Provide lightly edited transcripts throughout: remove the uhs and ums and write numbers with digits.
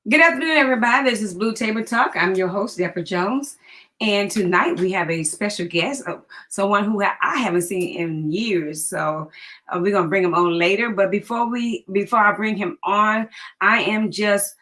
Good afternoon, everybody. This is Blue Table Talk. I'm your host, Deborah Jones. And tonight we have a special guest, someone who I haven't seen in years. So we're gonna bring him on later. But before I bring him on, I am just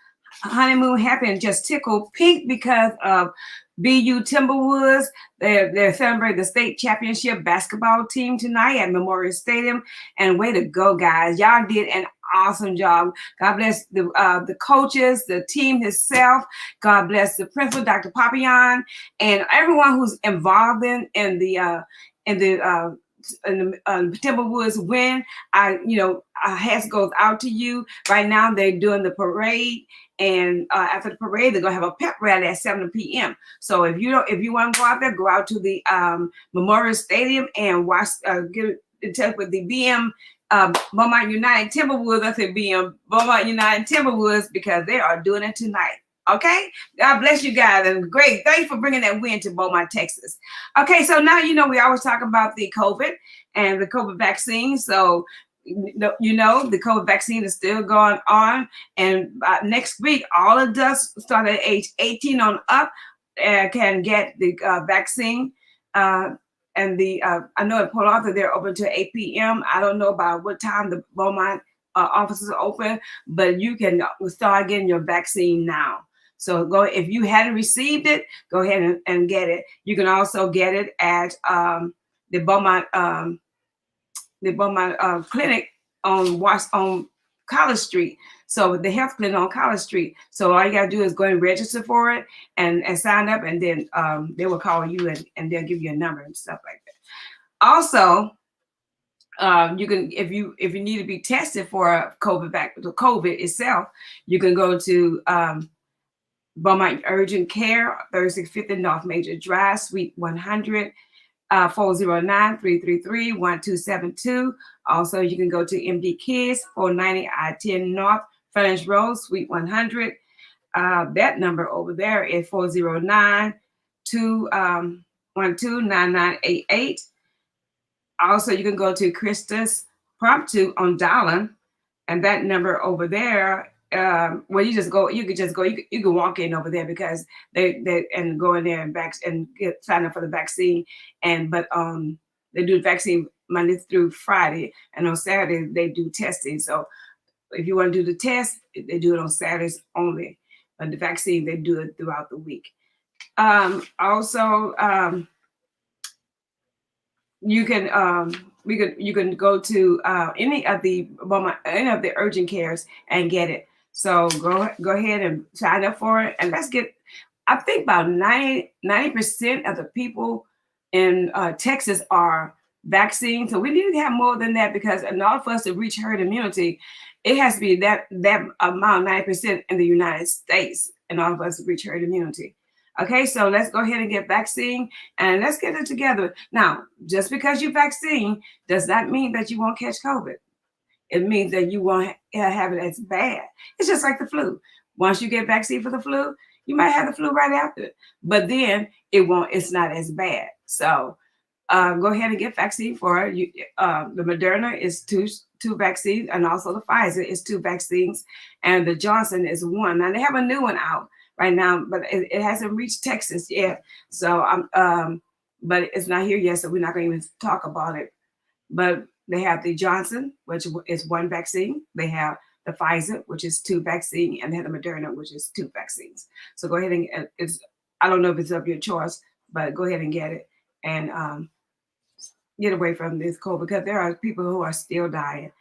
honeymoon happy and just tickled pink because of BU Timberwolves. They're celebrating the state championship basketball team tonight at Memorial Stadium. And way to go, guys! Y'all did an awesome job. God bless the coaches, the team itself. God bless the principal, Dr. Papillon, and everyone who's involved in the Timberwolves win. Our hats goes out to you. Right now, they're doing the parade, and after the parade, they're gonna have a pep rally at 7 p.m. So if you want to go out there, go out to the Memorial Stadium and watch. Get in touch with the BM Beaumont United Timberwolves. I said Beaumont United Timberwolves because they are doing it tonight. Okay, God bless you guys, and great. Thanks for bringing that win to Beaumont, Texas. Okay, so now we always talk about the COVID and the COVID vaccine. So the COVID vaccine is still going on, and next week all adults starting at age 18 on up can get the vaccine. And I know at Port Arthur they're open to 8 p.m. I don't know about what time the Beaumont offices are open, but you can start getting your vaccine now. So go if you hadn't received it, go ahead and get it. You can also get it at the Beaumont clinic on College Street. So the health clinic on College Street. So all you gotta do is go and register for it and sign up, and then they will call you and they'll give you a number and stuff like that. Also, you can if you need to be tested for COVID itself, you can go to Beaumont Urgent Care, 3650 North Major Drive, Suite 100. 409-333-1272. Also, you can go to MD Kids, 490 I-10 North, Furnace Road, Suite 100. That number over there is 409-212-9988. Also, you can go to Christus Promptu on Dallin, and that number over there, you can walk in over there because they and go in there and sign up for the vaccine, but they do the vaccine Monday through Friday, and on Saturday they do testing. So if you want to do the test, they do it on Saturdays only, but the vaccine they do it throughout the week. Also, you can go to any of the urgent cares and get it. So go ahead and sign up for it, and let's get. I think about 90% of the people in Texas are vaccinated. So we need to have more than that, because in order for us to reach herd immunity, it has to be that amount, 90% in the United States, in order for us to reach herd immunity. Okay, so let's go ahead and get vaccine, and let's get it together. Now, just because you vaccine does not mean that you won't catch COVID. It means that you won't have it as bad. It's just like the flu. Once you get vaccine for the flu, you might have the flu right after, but then it's not as bad. So go ahead and get vaccine for it. The Moderna is two vaccines, and also the Pfizer is two vaccines, and the Johnson is one. Now they have a new one out right now, but it hasn't reached Texas yet. So but it's not here yet, so we're not going to even talk about it. But they have the Johnson, which is one vaccine. They have the Pfizer, which is two vaccines, and they have the Moderna, which is two vaccines. So go ahead and I don't know if it's of your choice, but go ahead and get it and get away from this COVID, because there are people who are still dying.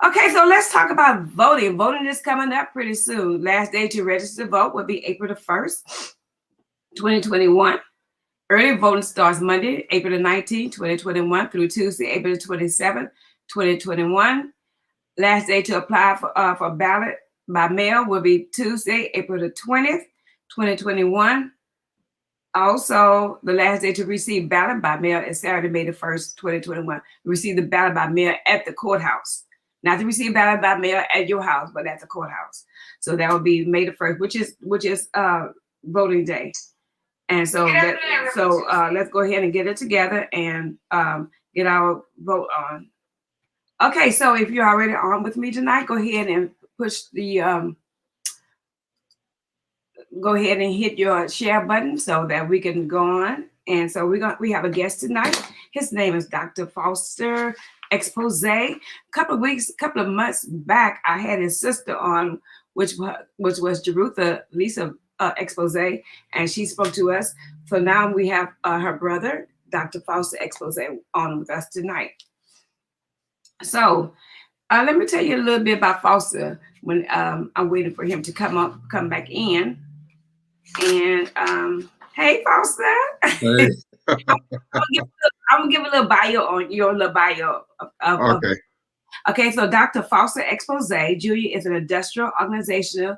Okay, so let's talk about voting. Voting is coming up pretty soon. Last day to register to vote will be April the 1st, 2021. Early voting starts Monday, April the 19th, 2021 through Tuesday, April the 27th, 2021. Last day to apply for ballot by mail will be Tuesday, April the 20th, 2021. Also, the last day to receive ballot by mail is Saturday, May the 1st, 2021. Receive the ballot by mail at the courthouse. Not to receive ballot by mail at your house, but at the courthouse. So that will be May the 1st, which is voting day. And so let's go ahead and get it together and get our vote on. Okay, so if you're already on with me tonight, go ahead and push the go ahead and hit your share button so that we can go on. And so we have a guest tonight. His name is Dr. Foster Expose. Couple of months back, I had his sister on, which was Jerutha Lisa Expose, and she spoke to us. So now we have her brother, Dr. Foster Expose, on with us tonight. So let me tell you a little bit about Foster when I'm waiting for him to come back in. And hey, Foster. Hey. I'm gonna give a little bio on your little bio of Okay. okay. So Dr. Foster Expose Jr. is an industrial organizational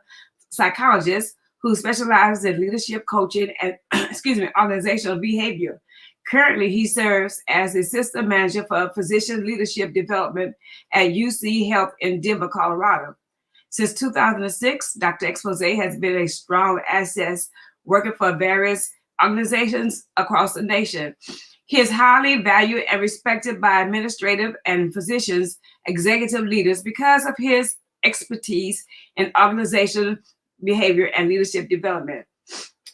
psychologist who specializes in leadership coaching and excuse me, organizational behavior. Currently, he serves as assistant manager for physician leadership development at UC Health in Denver, Colorado. Since 2006, Dr. Expose has been a strong asset working for various organizations across the nation. He is highly valued and respected by administrative and physicians, executive leaders because of his expertise in organizational behavior and leadership development.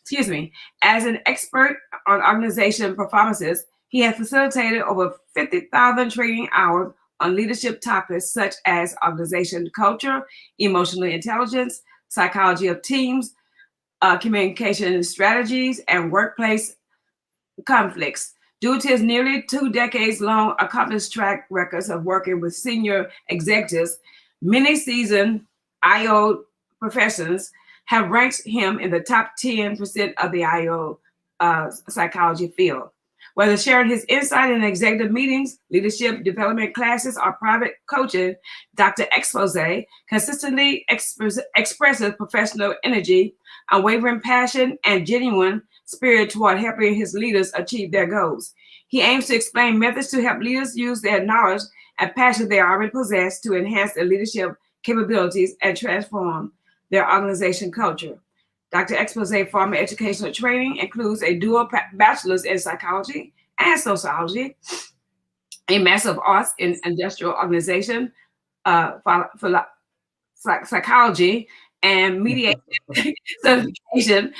Excuse me. As an expert on organization performances, he has facilitated over 50,000 training hours on leadership topics such as organization culture, emotional intelligence, psychology of teams, communication strategies, and workplace conflicts. Due to his nearly 2 decades long accomplished track records of working with senior executives, many seasoned IO professionals have ranked him in the top 10% of the IO psychology field. Whether sharing his insight in executive meetings, leadership development classes, or private coaching, Dr. Expose consistently expresses professional energy, unwavering passion, and genuine spirit toward helping his leaders achieve their goals. He aims to explain methods to help leaders use their knowledge and passion they already possess to enhance their leadership capabilities and transform their organization culture. Dr. Expose's formal educational training includes a dual bachelor's in psychology and sociology, a master of arts in industrial organization, for psychology, and mediation certification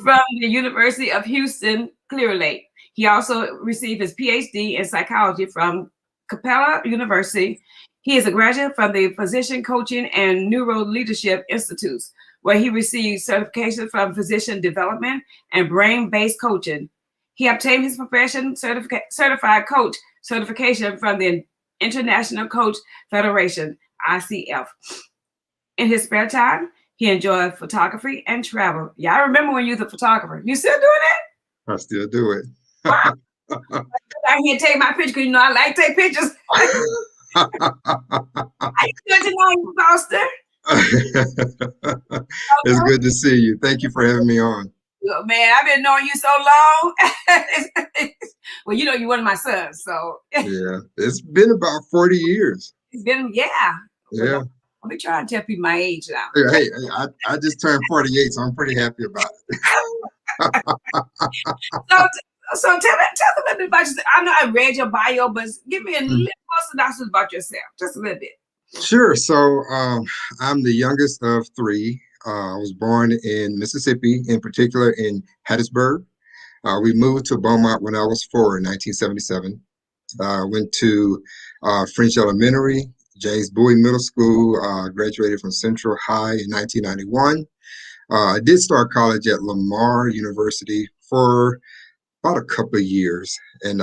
from the University of Houston Clear Lake. He also received his PhD in psychology from Capella University. He is a graduate from the Physician Coaching and Neuro Leadership Institutes, where he received certification from physician development and brain-based coaching. He obtained his profession certified coach certification from the International Coach Federation, ICF. In his spare time, he enjoyed photography and travel. Yeah, I remember when you was a photographer. You still doing I still do it. that? Wow. I can't take my picture because you know I like to take pictures. I good to know you, Foster. It's good to see you. Thank you for having me on. Man, I've been knowing you so long. Well, you know you're one of my sons, so Yeah, it's been about 40 years. it's been Yeah. Let me try to tell people my age now. Hey, I just turned 48, so I'm pretty happy about it. So, so tell a little bit about yourself. I know I read your bio, but give me a little synopsis about yourself, just a little bit. Sure. So I'm the youngest of three. I was born in Mississippi, in particular in Hattiesburg. We moved to Beaumont when I was 4 in 1977. Went to French Elementary, James Bowie Middle School, graduated from Central High in 1991. I did start college at Lamar University for about a couple of years and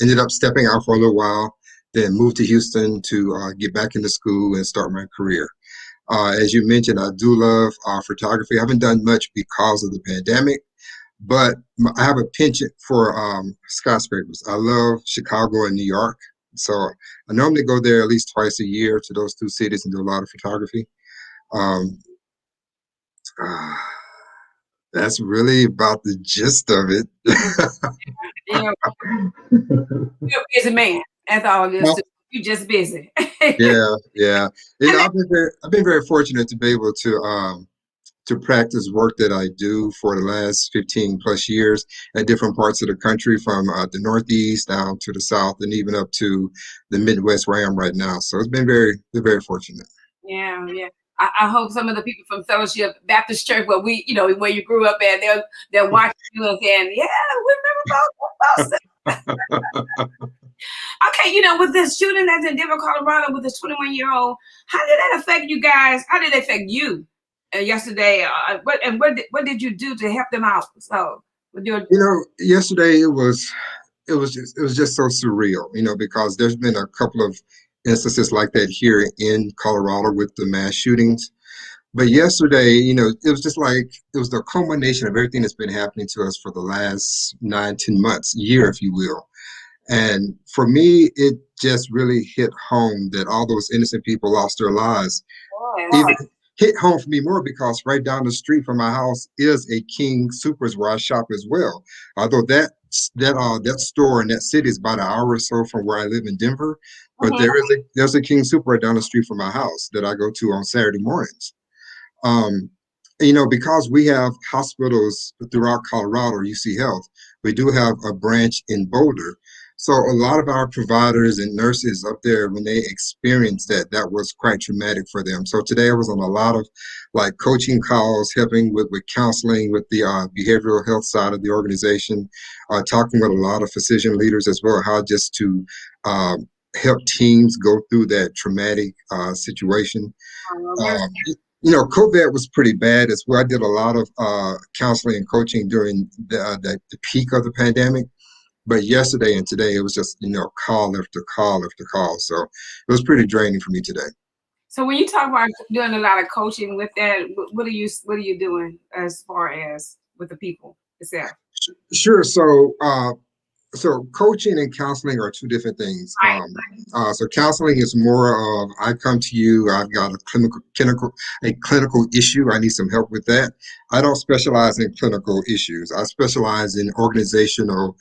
ended up stepping out for a little while, then moved to Houston to get back into school and start my career. As you mentioned, I do love photography. I haven't done much because of the pandemic, but I have a penchant for skyscrapers. I love Chicago and New York. So I normally go there at least twice a year to those two cities and do a lot of photography. Um, that's really about the gist of it. Yeah, you're a busy man. That's all it is. You're just busy. Yeah. I've been very fortunate to be able to practice work that I do for the last 15 plus years at different parts of the country, from the Northeast down to the South and even up to the Midwest where I am right now. So it's been very fortunate. Yeah. I hope some of the people from Fellowship Baptist Church, where we, where you grew up at, they're watching you and saying, "Yeah, we remember about." Okay, with this shooting that's in Denver, Colorado, with this 21-year-old, how did that affect you guys? How did it affect you yesterday? What did you do to help them out? So, with your Yesterday it was just so surreal, because there's been a couple of instances like that here in Colorado with the mass shootings. But yesterday, it was just like it was the culmination of everything that's been happening to us for the last 9, 10 months, year, if you will. And for me, it just really hit home that all those innocent people lost their lives. boys. Even hit home for me more because right down the street from my house is a King Supers where I shop as well. Although that store in that city is about an hour or so from where I live in Denver, but Mhm. there's a King Super right down the street from my house that I go to on Saturday mornings. Um, because we have hospitals throughout Colorado, UC Health, we do have a branch in Boulder. So a lot of our providers and nurses up there, when they experienced that was quite traumatic for them. So today I was on a lot of like coaching calls, helping with counseling, with the behavioral health side of the organization, talking with a lot of physician leaders as well, how just to help teams go through that traumatic situation. Mercy. um, COVID was pretty bad as well. I did a lot of counseling and coaching during the peak of the pandemic. But yesterday and today, it was just, call after call after call. So it was pretty draining for me today. So when you talk about doing a lot of coaching with that, what are you doing as far as with the people itself? Sure. So coaching and counseling are two different things. Right. So counseling is more of I come to you, I've got a clinical issue, I need some help with that. I don't specialize in clinical issues. I specialize in organizational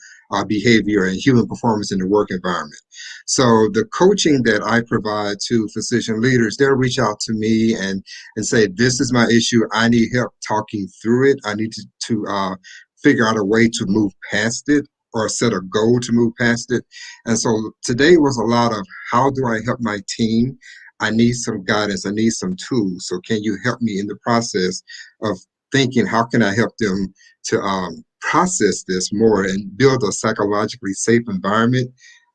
behavior and human performance in the work environment. So the coaching that I provide to physician leaders, they'll reach out to me and say, "This is my issue. I need help talking through it. I need to figure out a way to move past it." Or set a goal to move past it. And so today was a lot of how do I help my team? I need some guidance. I need some tools. So can you help me in the process of thinking how can I help them to process this more and build a psychologically safe environment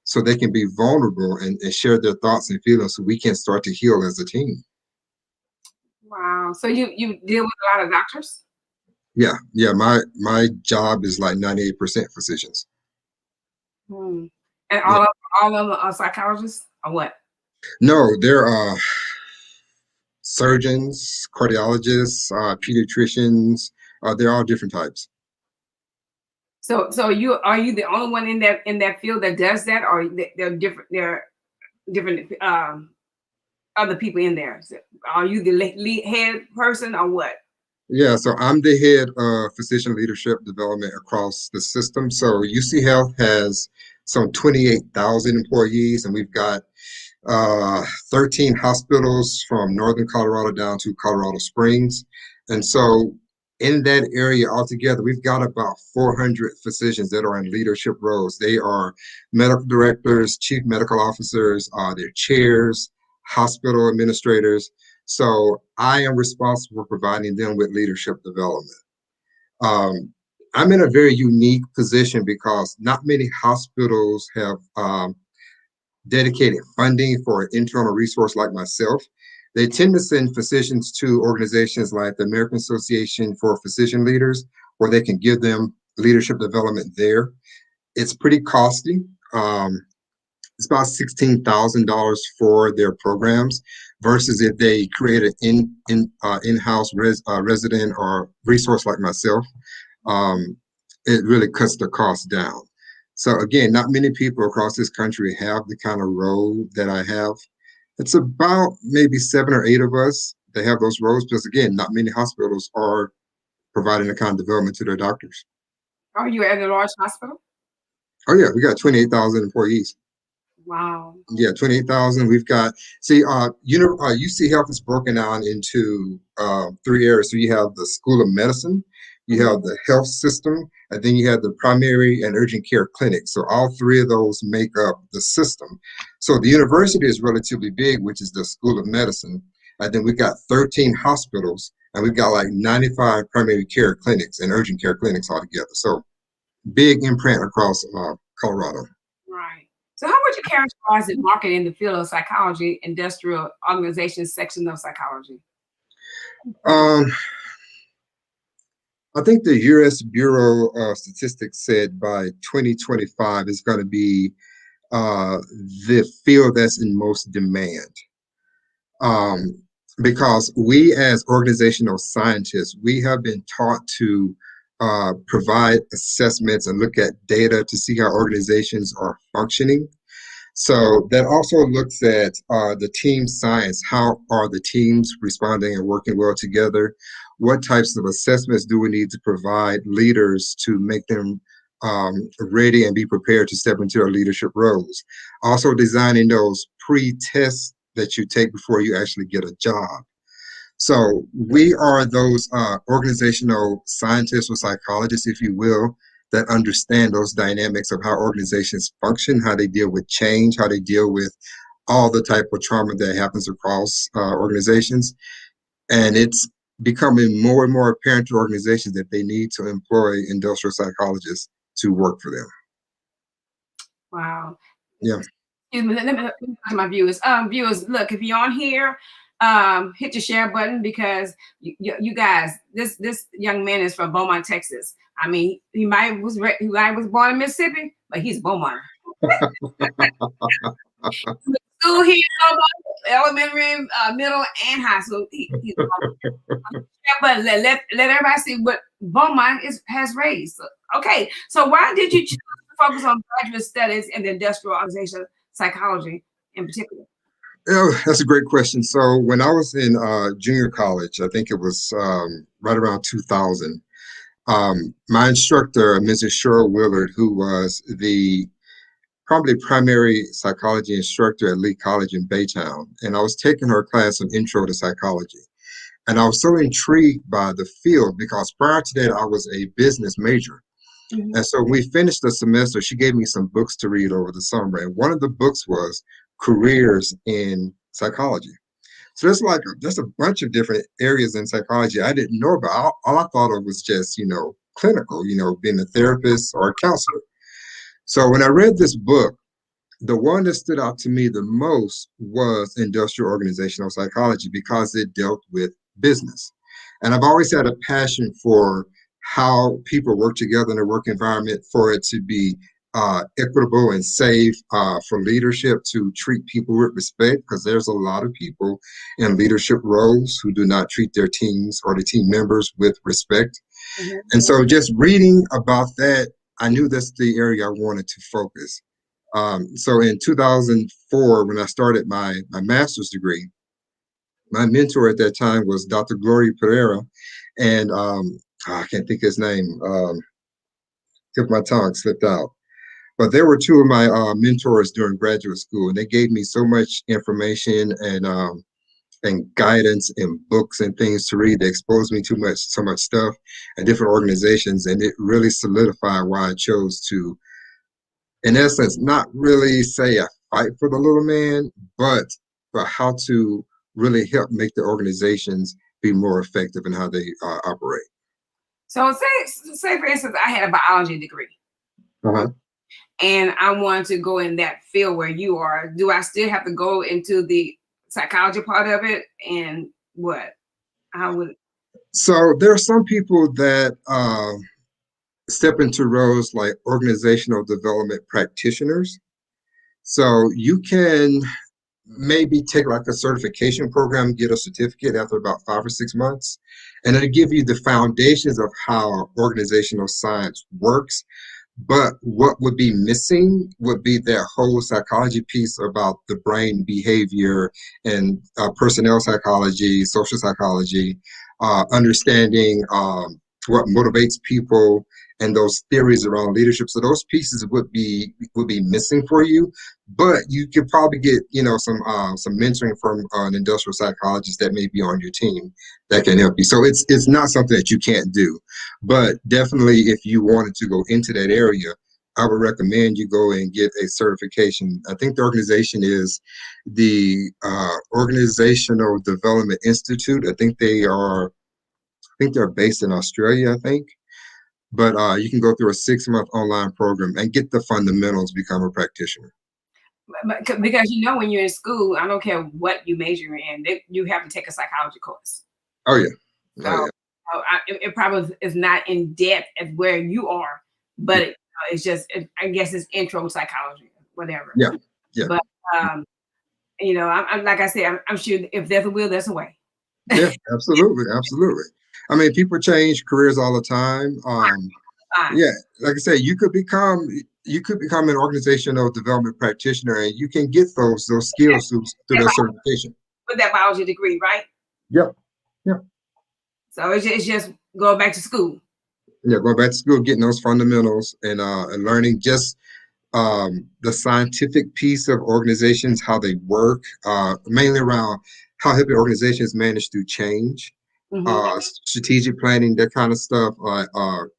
so they can be vulnerable and share their thoughts and feelings so we can start to heal as a team. Wow. So you deal with a lot of doctors? Yeah, yeah. My job is like 98% physicians. Hmm. And Yeah. all of them are psychologists or what? No, there are surgeons, cardiologists, pediatricians. They're all different types. So are you the only one in that field that does that, or there are different other people in there? So are you the lead head person or what? Yeah, so I'm the head of physician leadership development across the system. So UC Health has some 28,000 employees, and we've got 13 hospitals from northern Colorado down to Colorado Springs. And so in that area altogether, we've got about 400 physicians that are in leadership roles. They are medical directors, chief medical officers, they're chairs, hospital administrators. So I am responsible for providing them with leadership development. Um, I'm in a very unique position because not many hospitals have dedicated funding for an internal resource like myself. They tend to send physicians to organizations like the American Association for Physician Leaders, where they can give them leadership development there. It's pretty costly. It's about $16,000 for their programs versus if they create an in-house resident or resource like myself. um, it really cuts the cost down. So again, not many people across this country have the kind of role that I have. It's about maybe 7 or 8 of us that have those roles, because again, not many hospitals are providing the kind of development to their doctors. Are you at a large hospital? Oh yeah, we got 28,000 employees. Wow. Yeah, 28,000. We've got, UC Health is broken down into 3 areas. So you have the School of Medicine, you Mhm. have the health system, and then you have the primary and urgent care clinic. So all three of those make up the system. So the university is relatively big, which is the School of Medicine. and then we got 13 hospitals, and we've got like 95 primary care clinics and urgent care clinics altogether. So big imprint across Colorado. Right. So how would you characterize the market in the field of psychology, industrial organizations section of psychology? Um, I think the U.S. Bureau of Statistics said by 2025 is going to be uh, the field that's in most demand. Um, because we as organizational scientists, we have been taught to provide assessments and look at data to see how organizations are functioning. So that also looks at the team science. How are the teams responding and working well together? What types of assessments do we need to provide leaders to make them ready and be prepared to step into their leadership roles? Also designing those pre-tests that you take before you actually get a job. So we are those organizational scientists or psychologists, if you will, that understand those dynamics of how organizations function, how they deal with change, how they deal with all the type of trauma that happens across organizations. And it's becoming more and more apparent to organizations that they need to employ industrial psychologists to work for them. Wow. Yeah. Excuse me, let me talk to my viewers. Viewers, look, if you're on here, hit the share button because you guys, this young man is from Beaumont, Texas. I mean, he might was born in Mississippi, but he's Beaumont. School here, elementary, middle, and high school. He's Beaumont. But let everybody see what Beaumont has raised. Okay, so why did you choose to focus on graduate studies in the industrial organization psychology in particular? Oh, that's a great question. So when I was in junior college, I think it was right around 2000, my instructor, Mrs. Cheryl Willard, who was the probably primary psychology instructor at Lee College in Baytown, and I was taking her class on Intro to Psychology. And I was so intrigued by the field because prior to that, I was a business major. Mhm. And so when we finished the semester, she gave me some books to read over the summer. And one of the books was Careers in Psychology. So there's a bunch of different areas in psychology I didn't know about. All I thought of was just, clinical, being a therapist or a counselor. So when I read this book, the one that stood out to me the most was industrial organizational psychology because it dealt with business. And I've always had a passion for how people work together in a work environment, for it to be equitable and safe, for leadership to treat people with respect, because there's a lot of people in leadership roles who do not treat their teams or the team members with respect. Mhm. And so just reading about that, I knew that's the area I wanted to focus. So in 2004, when I started my master's degree, my mentor at that time was Dr. Gloria Pereira, and I can't think of his name. If my tongue slipped out. But there were two of my mentors during graduate school, and they gave me so much information and guidance and books and things to read. They exposed me to so much stuff and different organizations, and it really solidified why I chose to, in essence, not really say I fight for the little man, but for how to really help make the organizations be more effective in how they operate. So say for instance, I had a biology degree Uh-huh. and I wanted to go in that field where you are. Do I still have to go into the psychology part of it? And what? How would? So there are some people that step into roles like organizational development practitioners. So you can maybe take like a certification program, get a certificate after about 5 or 6 months, and it'll give you the foundations of how organizational science works. But what would be missing would be that whole psychology piece about the brain behavior and personnel psychology, social psychology, understanding what motivates people and those theories around leadership. So those pieces would be missing for you, but you could probably get some mentoring from an industrial psychologist that may be on your team that can help you. So it's not something that you can't do, but definitely if you wanted to go into that area, I would recommend you go and get a certification. I think the organization is the Organizational Development Institute. I think they're based in Australia, I think. But you can go through a 6 month online program and get the fundamentals, become a practitioner. Because when you're in school, I don't care what you major in, you have to take a psychology course. Oh yeah, So, oh yeah, it probably is not in depth as where you are, but it's just, I guess it's intro psychology, whatever. yeah, yeah, But um, I'm like I said, I'm sure if there's a will, there's a way. yeah. Absolutely, absolutely. I mean, people change careers all the time. Fine. Yeah, like I said, you could become an organizational development practitioner, and you can get those skills through that certification. With that biology degree, right? Yep, yep. So it's just going back to school. Yeah, going back to school, getting those fundamentals, and learning just the scientific piece of organizations, how they work, mainly around how helping organizations manage through change, Hmm. strategic planning, that kind of stuff,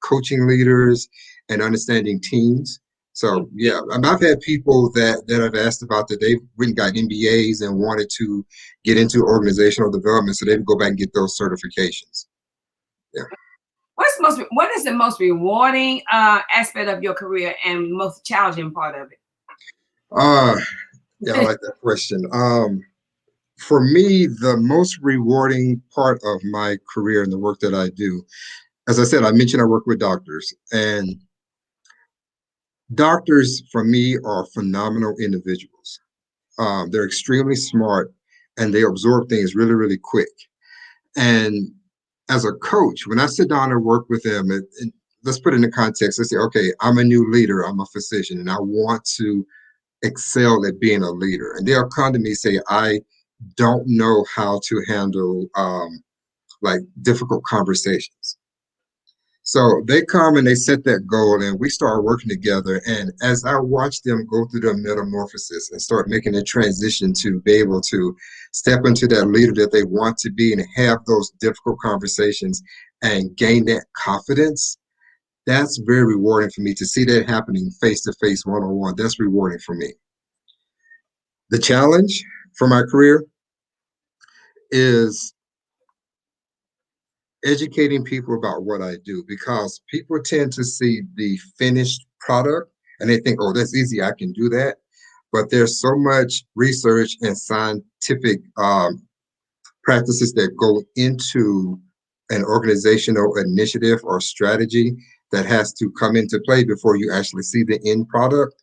coaching leaders, and understanding teams. So yeah, I've had people that have asked about that they've went and got MBAs and wanted to get into organizational development, so they would go back and get those certifications. Yeah. What is the most rewarding aspect of your career and most challenging part of Uh, yeah, I it? like that question. For me, the most rewarding part of my career and the work that I do, as I said, I mentioned I work with doctors, and doctors for me are phenomenal individuals. They're extremely smart and they absorb things really, really quick. And as a coach, when I sit down and work with them, let's put it in the context. Let's say, okay, I'm a new leader, I'm a physician, and I want to excel at being a leader. And they'll come to me and say, I don't know how to handle like difficult conversations. So they come and they set that goal, and we start working together. And as I watch them go through their metamorphosis and start making a transition to be able to step into that leader that they want to be and have those difficult conversations and gain that confidence, that's very rewarding for me to see that happening face to face, one on one. That's rewarding for me. The challenge for my career is educating people about what I do, because people tend to see the finished product and they think, oh, that's easy, I can do that. But there's so much research and scientific practices that go into an organizational initiative or strategy that has to come into play before you actually see the end product.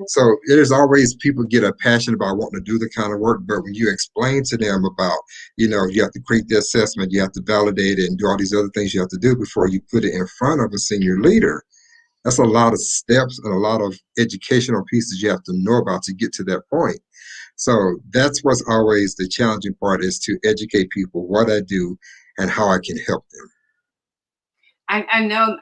So there's always people get a passion about wanting to do the kind of work, but when you explain to them about, you have to create the assessment, you have to validate it, and do all these other things you have to do before you put it in front of a senior leader, that's a lot of steps and a lot of educational pieces you have to know about to get to that point. So that's what's always the challenging part, is to educate people what I do and how I can help them. And I know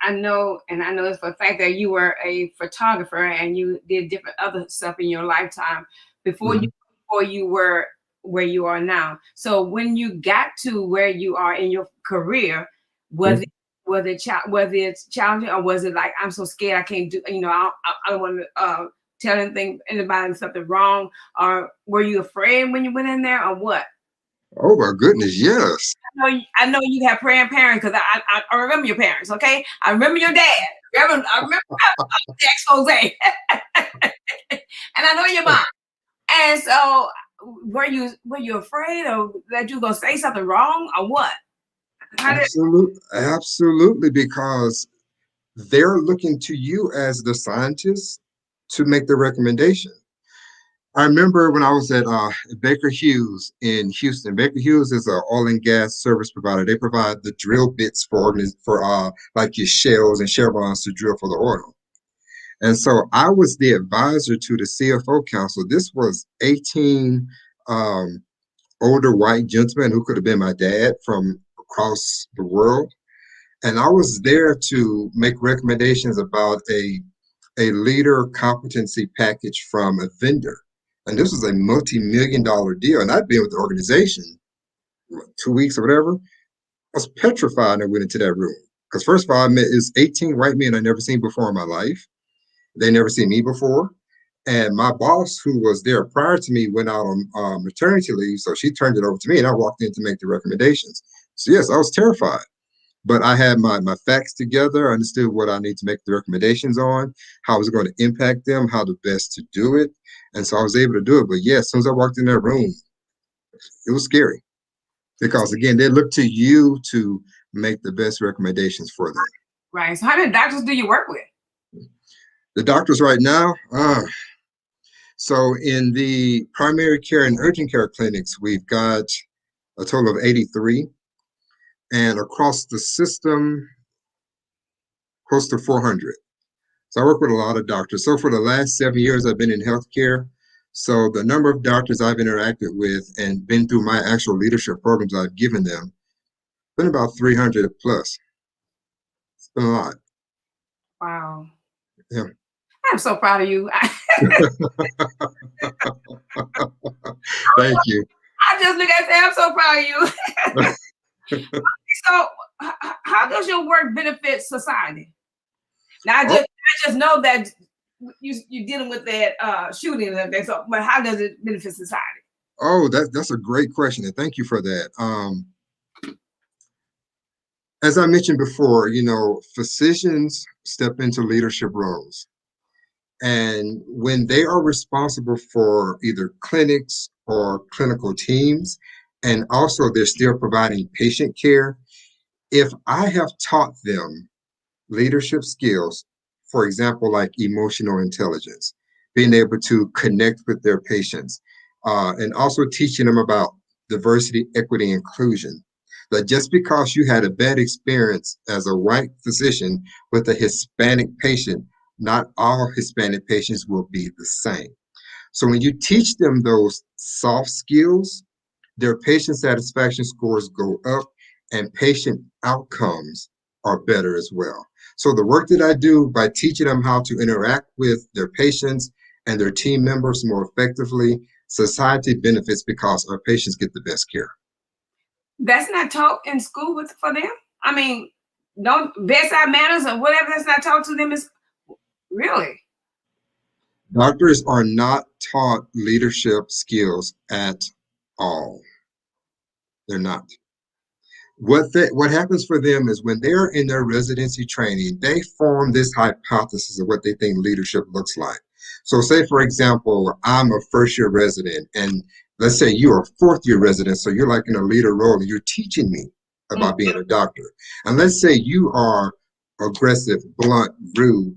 it's for a fact that you were a photographer and you did different other stuff in your lifetime before you Mhm. before you were where you are now. So when you got to where you are in your career, was it Mhm. was it challenging, or was it like, I'm so scared I can't do, I don't want to tell anybody something wrong, or were you afraid when you went in there, or what? Oh my goodness, yes. I know you have praying parents, because I remember your parents. Okay, I remember your dad. I remember the expose, and I know your mom. And so, were you afraid of that you were gonna say something wrong, or what? How did? Absolutely, because they're looking to you as the scientist to make the recommendation. I remember when I was at Baker Hughes in Houston. Baker Hughes is an oil and gas service provider. They provide the drill bits for like your shells and chevrons to drill for the oil. And so I was the advisor to the CFO council. This was 18 um, older white gentlemen who could have been my dad from across the world. And I was there to make recommendations about a leader competency package from a vendor. And this was a multi-million-dollar deal. And I'd been with the organization 2 weeks or whatever. I was petrified when I went into that room. Because first of all, I met is 18 white men I'd never seen before in my life. They never seen me before. And my boss, who was there prior to me, went out on maternity leave. So she turned it over to me and I walked in to make the recommendations. So, yes, I was terrified. But I had my facts together, I understood what I need to make the recommendations on, how I was going to impact them, how the best to do it. And so I was able to do it. But yeah, as soon as I walked in that room, it was scary because, again, they look to you to make the best recommendations for them. Right. So how many doctors do you work with? The doctors right now, so in the primary care and urgent care clinics, we've got a total of 83. And across the system, close to 400. So I work with a lot of doctors. So for the last 7 years, I've been in healthcare. So the number of doctors I've interacted with and been through my actual leadership programs I've given them, been about 300 plus. It's been a lot. Wow. Yeah. I'm so proud of you. Thank you. I just look at and say, I'm so proud of you. So how does your work benefit society? Now I just know that you're dealing with that shooting and everything. So, but how does it benefit society? Oh, that's a great question, and thank you for that. As I mentioned before, physicians step into leadership roles, and when they are responsible for either clinics or clinical teams, and also they're still providing patient care, if I have taught them leadership skills, for example, like emotional intelligence, being able to connect with their patients, and also teaching them about diversity, equity, inclusion. That just because you had a bad experience as a white physician with a Hispanic patient, not all Hispanic patients will be the same. So when you teach them those soft skills, their patient satisfaction scores go up and patient outcomes are better as well. So the work that I do by teaching them how to interact with their patients and their team members more effectively, society benefits because our patients get the best care. That's not taught in school for them. I mean, don't bedside manners or whatever that's not taught to them is really. Doctors are not taught leadership skills at all. They're not. What happens for them is when they're in their residency training, they form this hypothesis of what they think leadership looks like. So say, for example, I'm a first year resident, and let's say you're a fourth year resident, so you're like in a leader role and you're teaching me about being a doctor. And let's say you are aggressive, blunt, rude,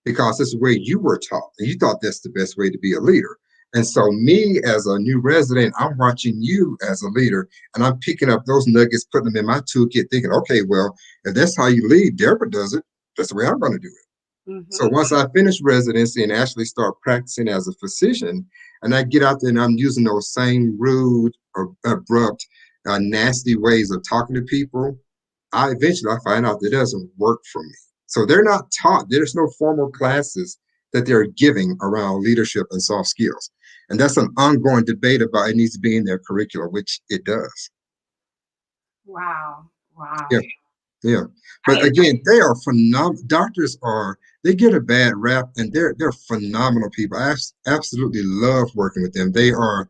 because this is where you were taught and you thought that's the best way to be a leader. And so me as a new resident, I'm watching you as a leader and I'm picking up those nuggets, putting them in my toolkit, thinking, okay, well, if that's how you lead, Deborah does it, that's the way I'm going to do it. So once I finish residency and actually start practicing as a physician, and I get out there and I'm using those same rude or abrupt, nasty ways of talking to people, I find out that it doesn't work for me. So they're not taught. There's no formal classes that they're giving around leadership and soft skills. And that's an ongoing debate about it needs to be in their curriculum, which it does. Wow. Wow. Yeah. Yeah. But again, they are phenomenal. Doctors are, they get a bad rap and they're phenomenal people. I absolutely love working with them. They are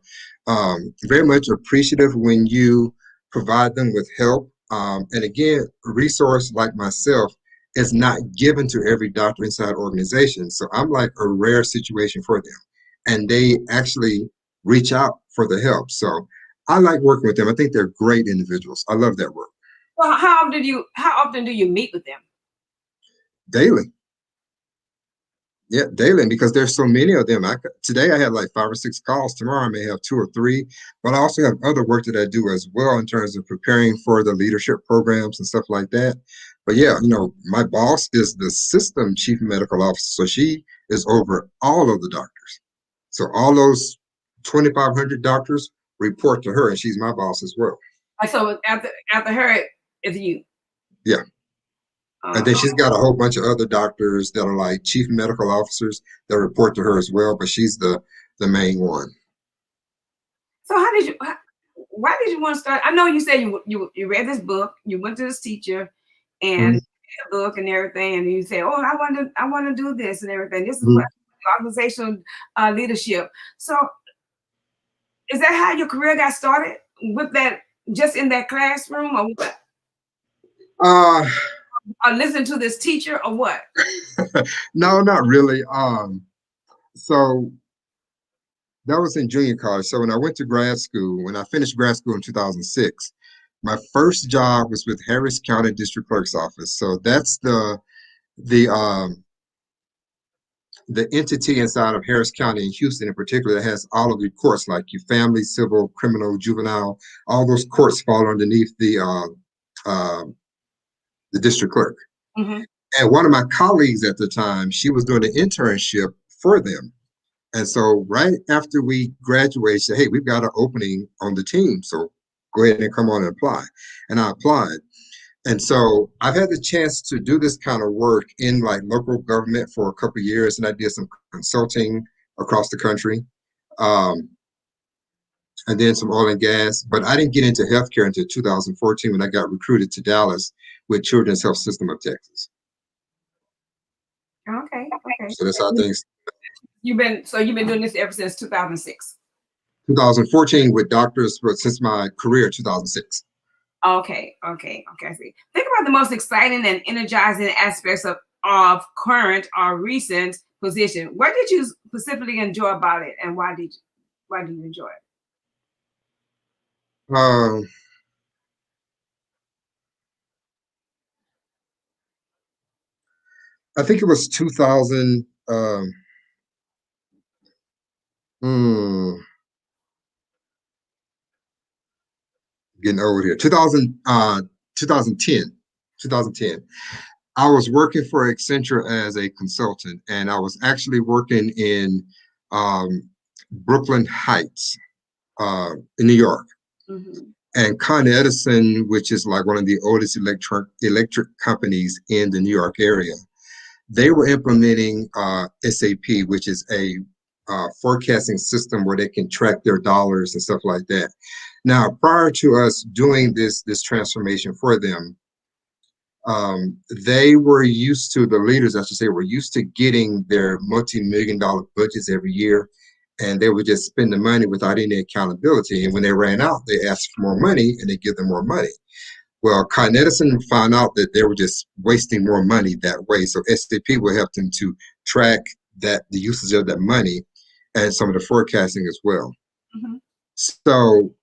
very much appreciative when you provide them with help. And again, a resource like myself is not given to every doctor inside organization. So I'm like a rare situation for them. And they actually reach out for the help. So I like working with them. I think they're great individuals. I love that work. Well, how often do you meet with them? Daily. Yeah, daily, because there's so many of them. Today I had like 5 or 6 calls. Tomorrow I may have 2 or 3, but I also have other work that I do as well in terms of preparing for the leadership programs and stuff like that. But yeah, my boss is the system chief medical officer, so she is over all of the doctors. So all those 2,500 doctors report to her, and she's my boss as well. So after her, it's you. Yeah. And then she's got a whole bunch of other doctors that are like chief medical officers that report to her as well, but she's the main one. So why did you want to start? I know you said you read this book, you went to this teacher, and book and everything, and you say, "Oh, I want to do this and everything. This is what Mhm. organizational leadership." So, is that how your career got started with that? Just in that classroom, or what? Uh, Or listen to this teacher, or what? no, not really. So that was in junior college. So when I went to grad school, when I finished grad school in 2006, my first job was with Harris County District Clerk's Office. So that's the the entity inside of Harris County in Houston in particular that has all of the courts, like your family, civil, criminal, juvenile, all those courts fall underneath uh, the district clerk. Hmm. And one of my colleagues at the time, she was doing an internship for them. And so right after we graduated, she said, hey, we've got an opening on the team. So go ahead and come on and apply. And I applied. And so I've had the chance to do this kind of work in like local government for a couple of years, and I did some consulting across the country, um, and then some oil and gas. But I didn't get into healthcare until 2014 when I got recruited to Dallas with Children's Health System of Texas. Okay, okay. So that's how things. You've been doing this ever since 2006. 2014 with doctors, but since my career, 2006. Okay, okay, okay. I see. Think about the most exciting and energizing aspects of current or recent position. What did you specifically enjoy about it, and why do you enjoy it? Um, I think it was 2000. Hmm, Getting old here. 2010. 2010. I was working for Accenture as a consultant, and I was actually working in um, Brooklyn Heights, in New York. Hmm. And Con Edison, which is like one of the oldest electric companies in the New York area, they were implementing SAP, which is a forecasting system where they can track their dollars and stuff like that. Now, prior to us doing this transformation for them, they were used to, the leaders, I should say, were used to getting their multi-million dollar budgets every year, and they would just spend the money without any accountability. And when they ran out, they asked for more money, and they give them more money. Well, Con Edison found out that they were just wasting more money that way. So SAP will help them to track that the usage of that money and some of the forecasting as well. Hmm. So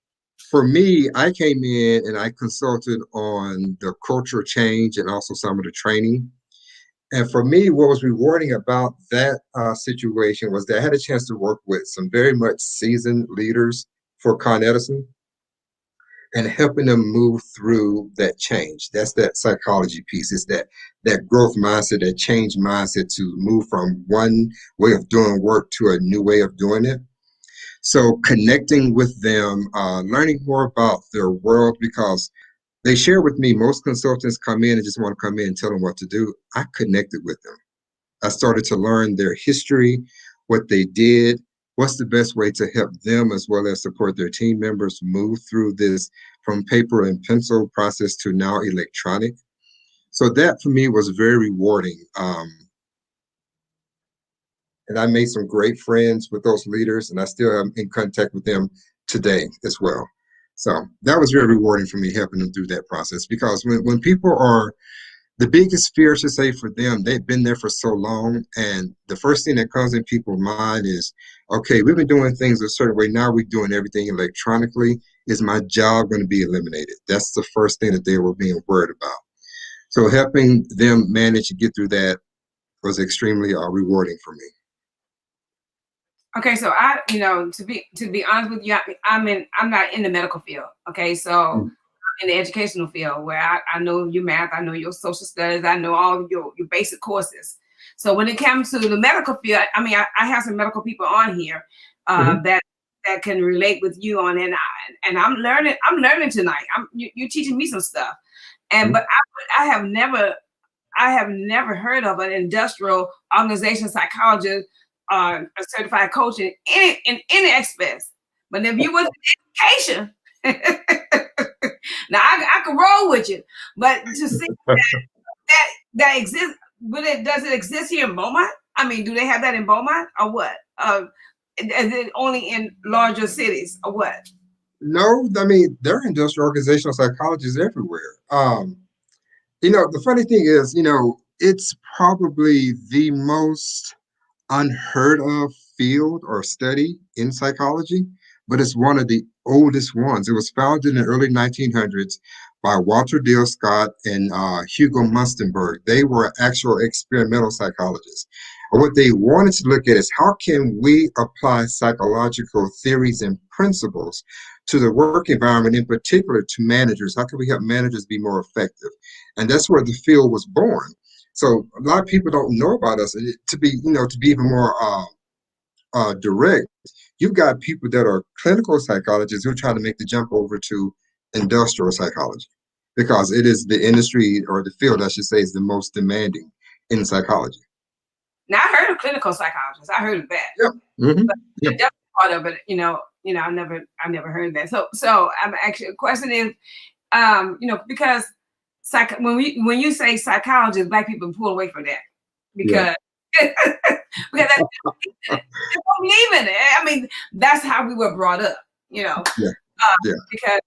for me, I came in and I consulted on the cultural change and also some of the training. And for me, what was rewarding about that situation was that I had a chance to work with some very much seasoned leaders for Con Edison and helping them move through that change. That's that psychology piece. It's that growth mindset, that change mindset to move from one way of doing work to a new way of doing it. So connecting with them, learning more about their world because they share with me most consultants come in and just want to come in and tell them what to do. I connected with them. I started to learn their history, what they did, what's the best way to help them as well as support their team members move through this from paper and pencil process to now electronic. So that for me was very rewarding. And I made some great friends with those leaders, and I still am in contact with them today as well. So that was very rewarding for me helping them through that process because when people are the biggest fear, I should say, for them, they've been there for so long. And the first thing that comes in people's mind is, okay, we've been doing things a certain way. Now we're doing everything electronically. Is my job going to be eliminated? That's the first thing that they were being worried about. So helping them manage to get through that was extremely rewarding for me. Okay, so to be honest with you, I'm not in the medical field. Okay, so Mm-hmm. in the educational field where I know your math, I know your social studies, I know all of your basic courses. So when it comes to the medical field, I mean, I have some medical people on here Mm-hmm. that can relate with you on, and I'm learning tonight. You teaching me some stuff, and but I have never heard of an industrial organization psychologist, a certified coach in any aspects. But if you was in education, now I could roll with you, but to see that that exists, but does it exist here in Beaumont? I mean, do they have that in Beaumont or what? Is it only in larger cities or what? No, I mean, there are industrial organizational psychologists everywhere. The funny thing is, it's probably the most unheard of field or study in psychology, but it's one of the oldest ones. It was founded in the early 1900s by Walter Dale Scott and Hugo Munstenberg. They were actual experimental psychologists. And what they wanted to look at is how can we apply psychological theories and principles to the work environment, in particular to managers? How can we help managers be more effective? And that's where the field was born. So a lot of people don't know about us. To be even more direct, you've got people that are clinical psychologists who are trying to make the jump over to industrial psychology because it is the industry or the field, I should say, is the most demanding in psychology. Now I heard of clinical psychologists. I heard of that. Yeah. But Yeah. the part of it, I never heard of that. So I'm actually, the question is, because when you say psychologist, Black people pull away from that Yeah. because because they don't believe in it. I mean, that's how we were brought up, Yeah. Yeah. because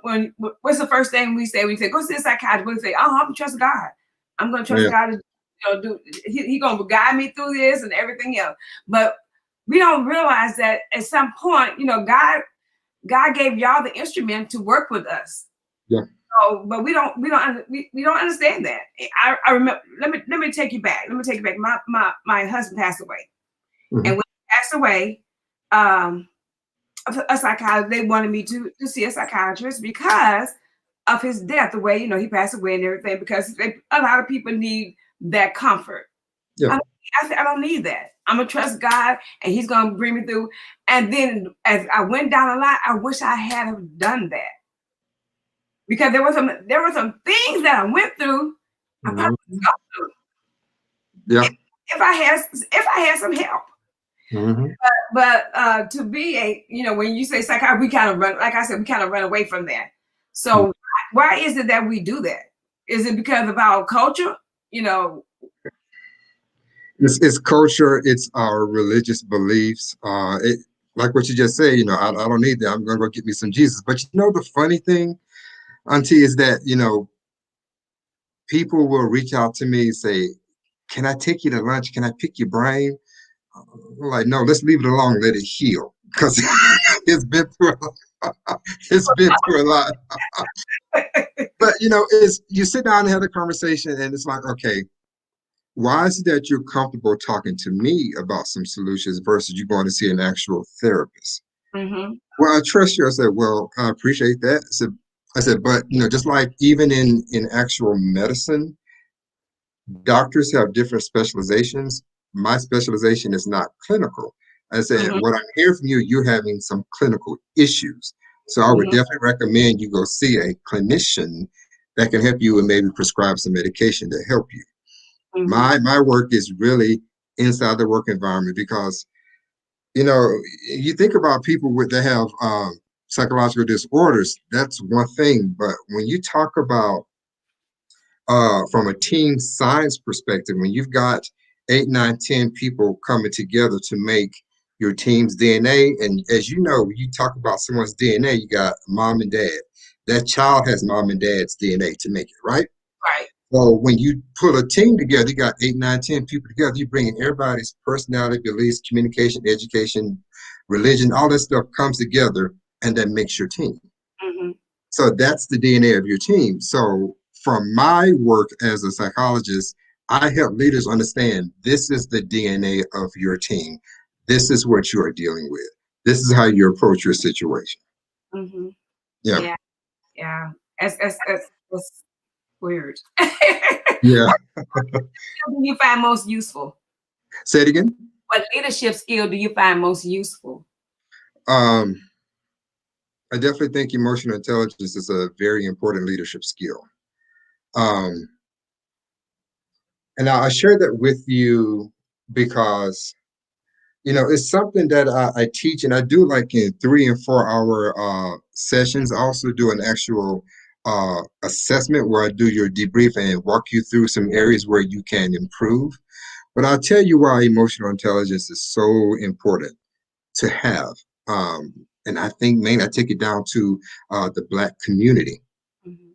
when what's the first thing we say? We say, go see a psychiatrist. We say, I'm gonna trust God. I'm gonna trust Yeah. God to do. He gonna guide me through this and everything else. But we don't realize that at some point, God gave y'all the instrument to work with us. Yeah. So, but we don't understand that. I remember. Let me take you back. Let me take you back. My husband passed away, and Mhm. when he passed away, a psychiatrist, they wanted me to see a psychiatrist because of his death. The way he passed away and everything. Because a lot of people need that comfort. Yeah. I said, I don't need that. I'm gonna trust God, and He's gonna bring me through. And then, as I went down the line, I wish I had have done that because there were some things that I went through. I probably Mhm. would go through Yeah. if I had some help. Mhm. But to be when you say psychiatry, we kind of run. Like I said, we kind of run away from that. Yeah. So why is it that we do that? Is it because of our culture? You know, It's culture, it's our religious beliefs. Like what you just said, I don't need that. I'm gonna go get me some Jesus. But the funny thing, Auntie, is that, people will reach out to me and say, can I take you to lunch? Can I pick your brain? I'm like, no, let's leave it alone, let it heal. Because it's been through it's been through a lot. But it's you sit down and have a conversation and it's like, okay, why is it that you're comfortable talking to me about some solutions versus you going to see an actual therapist? hmm Well, I trust you. I said, well, I appreciate that. I said, but just like even in actual medicine, doctors have different specializations. My specialization is not clinical. I said, hmm what I'm hearing from you, you're having some clinical issues. So I would hmm definitely recommend you go see a clinician that can help you and maybe prescribe some medication to help you. hmm My work is really inside the work environment because you know you think about people that have psychological disorders. That's one thing, but when you talk about from a team science perspective, when you've got 8, 9, 10 people coming together to make your team's DNA, and as you know, when you talk about someone's DNA, you got mom and dad. That child has mom and dad's DNA to make it, right? Right. So when you pull a team together, you got 8, 9, 10 people together, you bring in everybody's personality, beliefs, communication, education, religion, all that stuff comes together and that makes your team. hmm So that's the DNA of your team. So from my work as a psychologist, I help leaders understand this is the DNA of your team. This is what you are dealing with. This is how you approach your situation. hmm Yeah. Yeah. Yeah. It's weird. Yeah. What skill do you find most useful? Say it again. What leadership skill do you find most useful? Um, I definitely think emotional intelligence is a very important leadership skill. Um, and I share that with you because it's something that I teach and I do like in 3 and 4 hour sessions. I also do an actual assessment where I do your debrief and walk you through some areas where you can improve. But I'll tell you why emotional intelligence is so important to have. And I think mainly I take it down to the Black community. Mhm.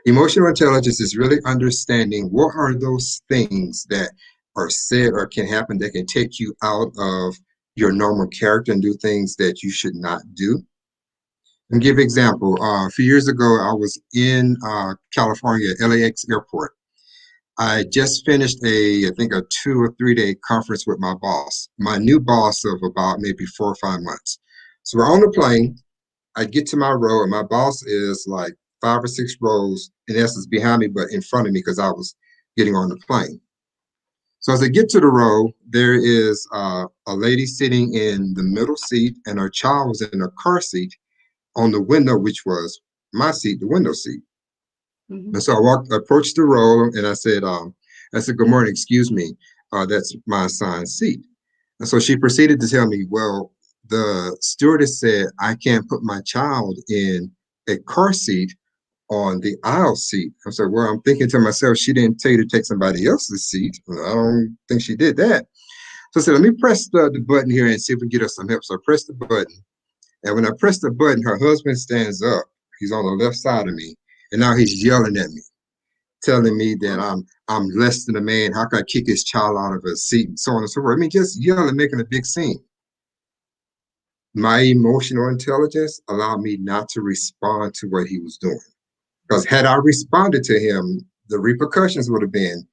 Emotional intelligence is really understanding what are those things that are said or can happen that can take you out of your normal character and do things that you should not do. And give example, a few years ago, I was in California, LAX airport. I just finished I think a 2 or 3 day conference with my boss, my new boss of about maybe 4 or 5 months. So we're on the plane. I get to my row, and my boss is like 5 or 6 rows, in essence, behind me, but in front of me because I was getting on the plane. So as I get to the row, there is a lady sitting in the middle seat, and her child was in a car seat on the window, which was my seat, the window seat. Mhm. And so approached the row, and I said, "Good morning, excuse me, that's my assigned seat." And so she proceeded to tell me, "Well, the stewardess said I can't put my child in a car seat on the aisle seat." I said, "Well, I'm thinking to myself, she didn't tell you to take somebody else's seat. I don't think she did that." So I said, "Let me press the button here and see if we can get us some help." So I pressed the button. And when I press the button, her husband stands up. He's on the left side of me. And now he's yelling at me, telling me that I'm less than a man. How can I kick his child out of his seat and so on and so forth? I mean, just yelling, making a big scene. My emotional intelligence allowed me not to respond to what he was doing. Because had I responded to him, the repercussions would have been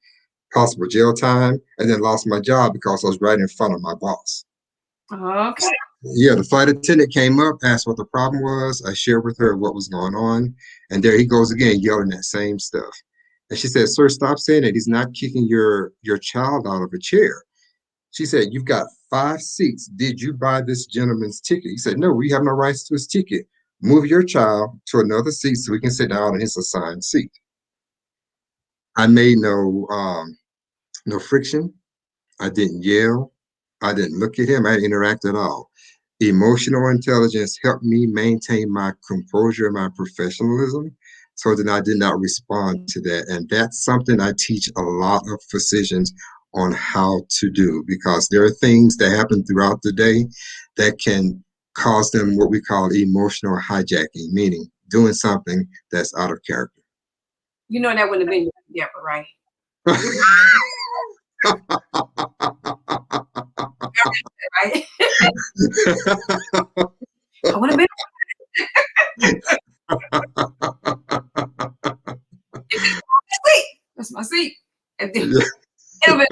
possible jail time and then lost my job because I was right in front of my boss. Okay. Yeah, the flight attendant came up, asked what the problem was. I shared with her what was going on. And there he goes again, yelling that same stuff. And she said, "Sir, stop saying that. He's not kicking your child out of a chair." She said, "You've got 5 seats. Did you buy this gentleman's ticket?" He said, "No, we have no rights to his ticket. Move your child to another seat so we can sit down in his assigned seat." I made no friction. I didn't yell. I didn't look at him. I didn't interact at all. Emotional intelligence helped me maintain my composure and my professionalism so that I did not respond to that. And that's something I teach a lot of physicians on how to do because there are things that happen throughout the day that can cause them what we call emotional hijacking, meaning doing something that's out of character. You know that wouldn't have been your Deborah, right? Right? I would have been my seat. That's my seat. And then Yeah, it'll be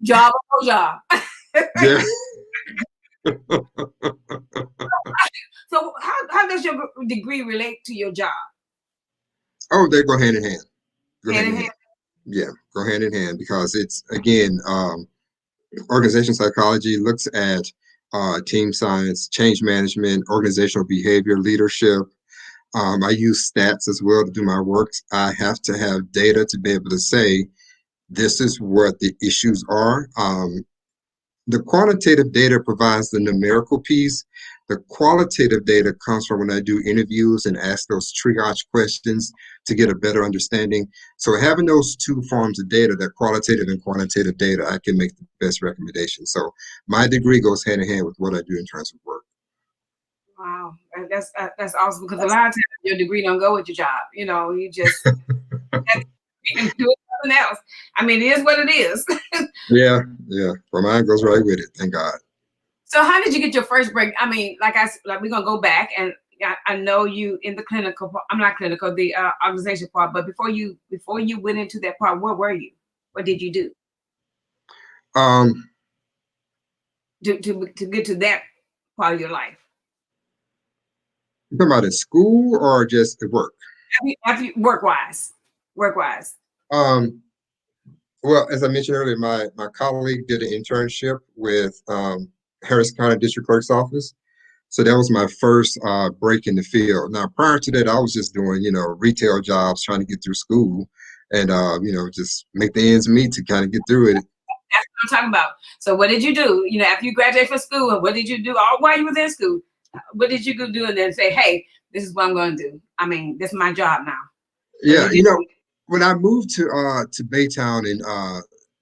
job or no job. yeah. So how does your degree relate to your job? Oh, they go hand in hand. Go Hand hand in in hand. hand. Yeah, go hand in hand because it's again, organization psychology looks at team science, change management, organizational behavior, leadership. I use stats as well to do my work. I have to have data to be able to say this is what the issues are. The quantitative data provides the numerical piece. The qualitative data comes from when I do interviews and ask those triage questions to get a better understanding. So having those two forms of data, that qualitative and quantitative data, I can make the best recommendation. So my degree goes hand in hand with what I do in terms of work. Wow, that's awesome because a lot of times your degree don't go with your job. You know, you just you can do something else. I mean, it is what it is. Yeah, yeah. Well, mine goes right with it. Thank God. So how did you get your first break? I mean, like we're gonna go back and I know you in the clinical. I'm not clinical, the organization part. But before you went into that part, where were you? What did you do Um, to get to that part of your life? you talking about at school or just at work? After work wise. Um, Well, as I mentioned earlier, my colleague did an internship with Harris County District Clerk's Office. So that was my first break in the field. Now, prior to that, I was just doing, retail jobs, trying to get through school and, just make the ends meet to kind of get through it. That's what I'm talking about. So what did you do? You know, after you graduated from school, what did you do? All while you was in school, what did you go do and then say, hey, this is what I'm going to do? I mean, this is my job now. So Yeah, you did. when I moved to Baytown in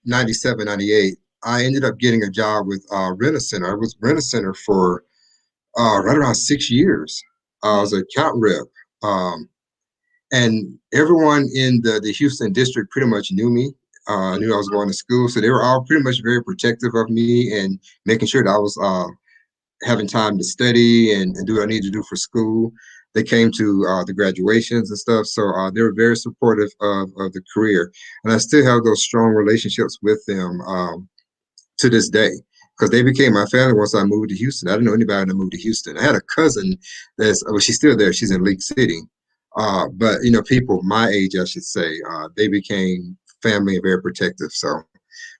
97, 98, I ended up getting a job with Rent-A-Center. I was Rent-A-Center for right around 6 years. I was an account rep. Um, and everyone in the Houston district pretty much knew me. Knew I was going to school, so they were all pretty much very protective of me and making sure that I was having time to study and do what I need to do for school. They came to the graduations and stuff, so they were very supportive of the career, and I still have those strong relationships with them to this day because they became my family once I moved to Houston. I didn't know anybody when I moved to Houston. I had a cousin that's well, she's still there. She's in League City, but people my age, I should say, they became family and very protective. So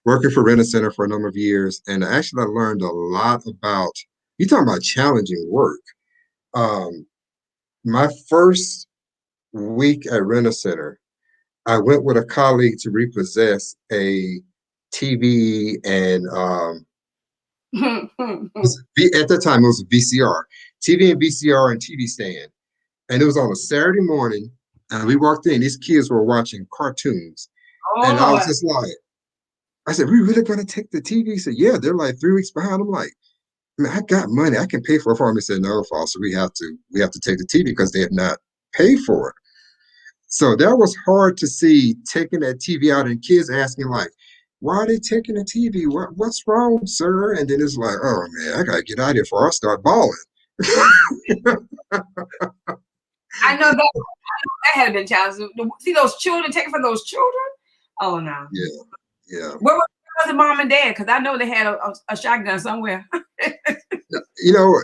working for Rent-A-Center for a number of years, and actually I learned a lot about you talking about challenging work. Um, my first week at Rent-A-Center, I went with a colleague to repossess a TV and at that time it was a VCR, TV and VCR and TV stand, and it was on a Saturday morning, and we walked in. These kids were watching cartoons, Oh and I was Lord. just like, I said, "We really gonna take the TV?" He said, "Yeah, they're like 3 weeks behind." I'm like, "Man, I got money. I can pay for it for them." He said, "No, Foster, we have to take the TV because they have not paid for it." So that was hard to see taking that TV out and kids asking like, "Why are they taking the TV? What's wrong, sir?" And then it's like, "Oh man, I gotta get out of here before I start bawling." I know that had been challenging. See those children taking from those children. Oh no. Yeah, yeah. Where was the mom and dad? Because I know they had a shotgun somewhere. You know,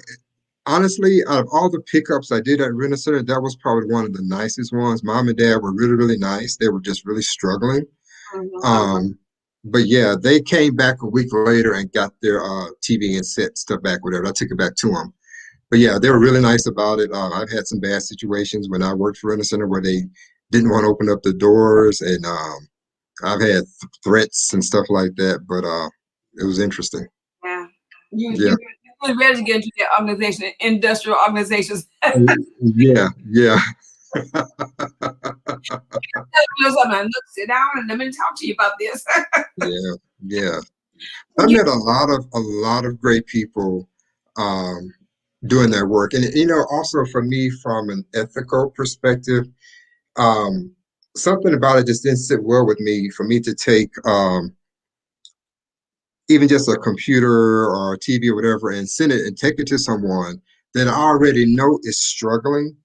honestly, out of all the pickups I did at Rent-A-Center, that was probably one of the nicest ones. Mom and dad were really, really nice. They were just really struggling. Mhm. Um, but yeah, they came back a week later and got their TV and set stuff back, whatever. I took it back to them. But yeah, they were really nice about it. I've had some bad situations when I worked for Rent-A-Center where they didn't want to open up the doors, and I've had threats and stuff like that. But it was interesting. Yeah. You Yeah, you you ready to get into the organization, industrial organizations. yeah, yeah, Look, sit down and let me talk to you about this. yeah, yeah. I You- met a lot of great people um, doing their work, and also for me, from an ethical perspective, um, something about it just didn't sit well with me. For me to take even just a computer or a TV or whatever and send it and take it to someone that I already know is struggling,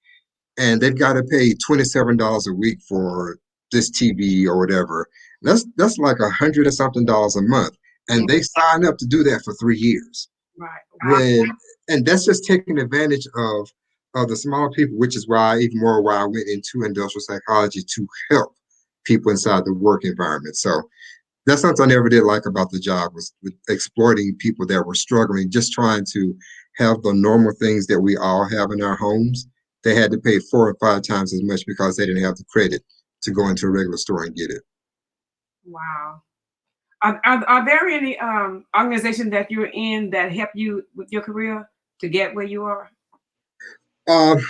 and they've got to pay $27 a week for this TV or whatever. That's like $100 or something a month, yeah, and they sign up to do that for 3 years. right, right. When and that's just taking advantage of the smaller people, which is why I went into industrial psychology to help people inside the work environment. So that's something I never did like about the job was with exploiting people that were struggling, just trying to have the normal things that we all have in our homes. They had to pay 4 or 5 times as much because they didn't have the credit to go into a regular store and get it. Wow. Are there any organizations that you're in that help you with your career to get where you are?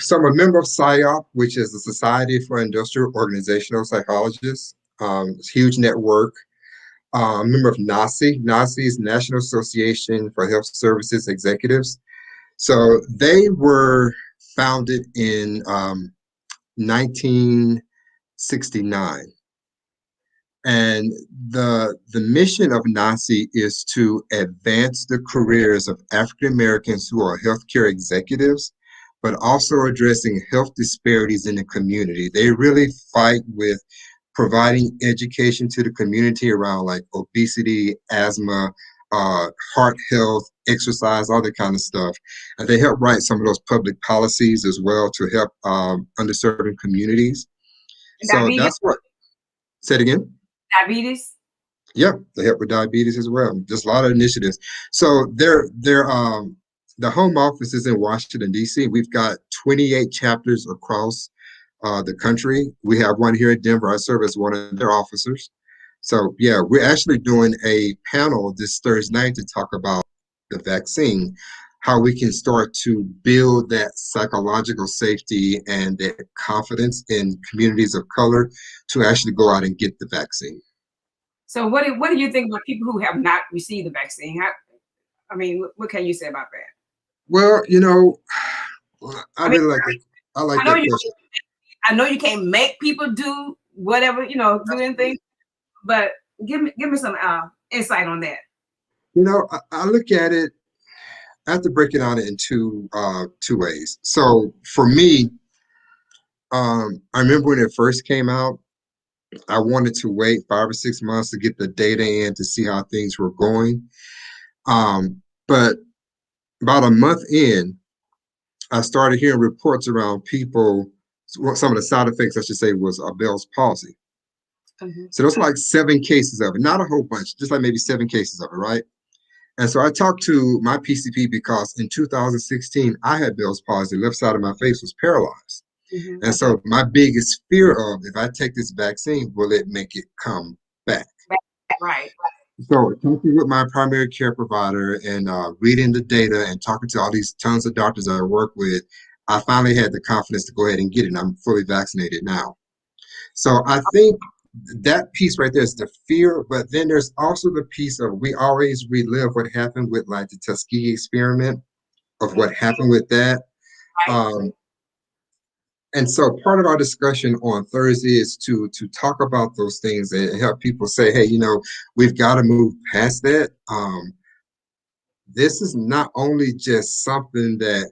So I'm a member of PSYOP, which is the Society for Industrial Organizational Psychologists. It's a huge network. I'm a member of NASI. NASI is National Association for Health Services Executives. So they were founded in 1969. And the mission of NASI is to advance the careers of African Americans who are healthcare executives, but also addressing health disparities in the community. They really fight with providing education to the community around like obesity, asthma, heart health, exercise, all that kind of stuff. And they help write some of those public policies as well to help underserved communities. So Diabetes, that's what, say it again. diabetes. Yeah, they help with diabetes as well. Just a lot of initiatives. So the home office is in Washington, D.C. We've got 28 chapters across the country. We have one here in Denver. I serve as one of their officers. So yeah, we're actually doing a panel this Thursday night to talk about the vaccine. how we can start to build that psychological safety and that confidence in communities of color to actually go out and get the vaccine. So what do you think about people who have not received the vaccine? I mean, what can you say about that? Well, I I mean, really like that. I like I know that you question. I know you can't make people do whatever, do anything, but give me some insight on that. I look at it. I have to break it down in two ways. So for me, I remember when it first came out, I wanted to wait 5 or 6 months to get the data in to see how things were going. But about a month in, I started hearing reports around people. Some of the side effects, I should say, was Bell's palsy. Mhm. So those are like 7 cases of it, not a whole bunch, just like maybe 7 cases of it, right? And so I talked to my PCP because in 2016, I had Bell's palsy. The left side of my face was paralyzed. Mhm. And so my biggest fear of if I take this vaccine, will it make it come back? Right. So talking with my primary care provider and reading the data and talking to all these tons of doctors I work with, I finally had the confidence to go ahead and get it. And I'm fully vaccinated now. So I think that piece right there is the fear, but then there's also the piece of we always relive what happened with like the Tuskegee experiment of Mhm. what happened with that. Right. Um, and so part of our discussion on Thursday is to talk about those things and help people say, hey, we've got to move past that. This is not only just something that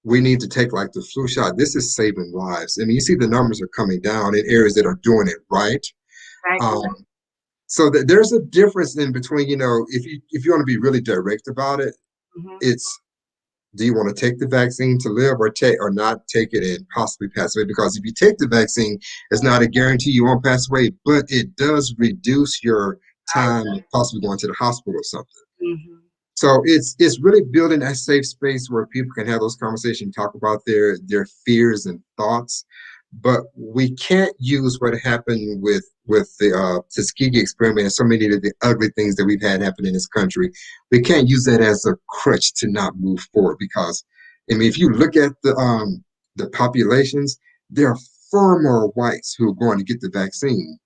we need to take like the flu shot. This is saving lives. I mean, you see the numbers are coming down in areas that are doing it right. Exactly. Um, so there's a difference in between, if you want to be really direct about it, Mhm. it's do you want to take the vaccine to live or take or not take it and possibly pass away? Because if you take the vaccine, it's not a guarantee you won't pass away, but it does reduce your Right. time possibly going to the hospital or something. Mhm. So it's really building that safe space where people can have those conversations, talk about their fears and thoughts. But we can't use what happened with the Tuskegee experiment and so many of the ugly things that we've had happen in this country. We can't use that as a crutch to not move forward because I mean, if you look at the populations, there are far more whites who are going to get the vaccine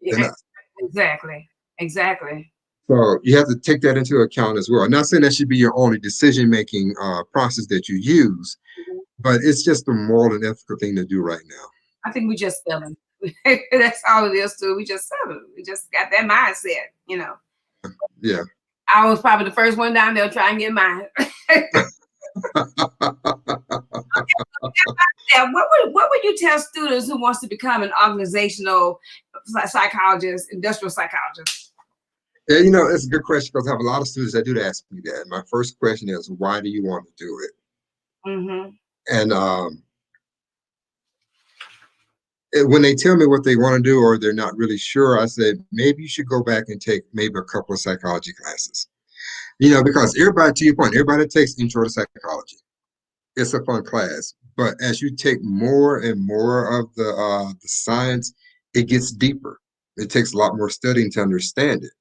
than Yeah, us. exactly. Exactly. So you have to take that into account as well. I'm not saying that should be your only decision-making process that you use, Mhm. but it's just a moral and ethical thing to do right now. I think we just selling. That's all it is too. We just selling. We just got that mindset. Yeah. I was probably the first one down there trying to get mine. Yeah, what would you tell students who wants to become an organizational psychologist, industrial psychologist? Yeah, it's a good question because I have a lot of students that do ask me that. My first question is, why do you want to do it? Mm-hmm. And when they tell me what they want to do or they're not really sure, I said, maybe you should go back and take maybe a couple of psychology classes. Because everybody, to your point, everybody takes intro to psychology. It's a fun class. But as you take more and more of the science, it gets deeper. It takes a lot more studying to understand it.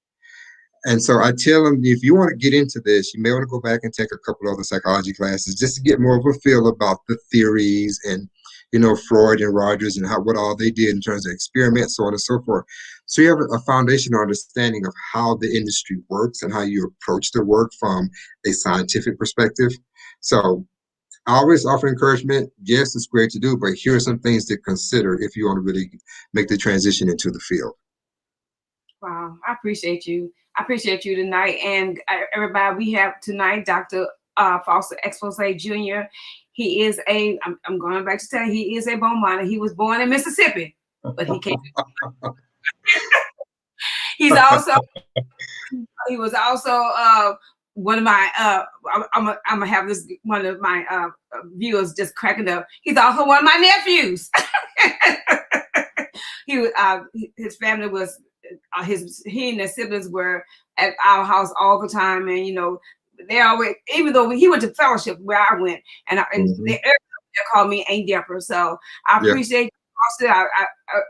And so I tell them, if you want to get into this, you may want to go back and take a couple other psychology classes just to get more of a feel about the theories and, Freud and Rogers and what all they did in terms of experiments, so on and so forth. So you have a foundational understanding of how the industry works and how you approach the work from a scientific perspective. So I always offer encouragement. Yes, it's great to do, but here are some things to consider if you want to really make the transition into the field. Wow, I appreciate you. I appreciate you tonight, and everybody. We have tonight Dr. Foster Expose Jr. He is I'm going back to tell you, he is a Beaumont. He was born in Mississippi, but he came. He's also he was also one of my I'm gonna have this one of my viewers just cracking up. He's also one of my nephews. His family was he and his siblings were at our house all the time, and they always, even though he went to fellowship where I went, and Mhm. they called me Aunt Depper. So I Yeah. appreciate you, Austin. I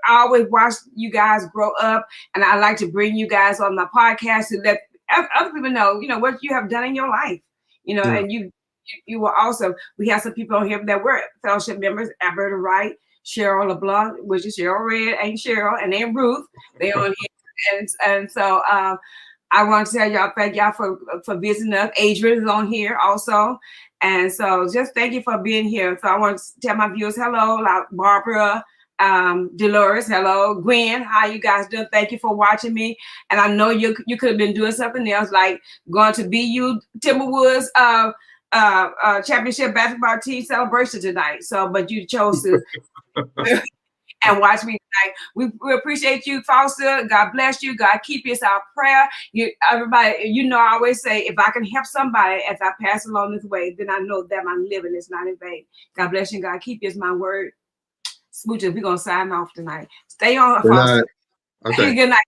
always watch you guys grow up, and I like to bring you guys on my podcast to let other people know, what you have done in your life, Yeah. and you you were awesome. We have some people on here that were fellowship members: Alberta Wright, Cheryl LeBlanc, which is Cheryl Red, ain't Cheryl, and then Ruth. They on here, and so I want to tell y'all thank y'all for visiting us. Adrian is on here also, and so just thank you for being here. So I want to tell my viewers hello, like Barbara. Dolores, hello, Gwen, how you guys doing? Thank you for watching me. And I know you could have been doing something else, like going to BU Timberwoods championship basketball team celebration tonight. So, but you chose to and watch me tonight. We appreciate you, Foster. God bless you. God keep you. It's our prayer. Everybody, I always say, if I can help somebody as I pass along this way, then I know that my living is not in vain. God bless you. God keep you is my word. Smooches, we're gonna sign off tonight. Stay on, Good Foster. night. Okay. Good night.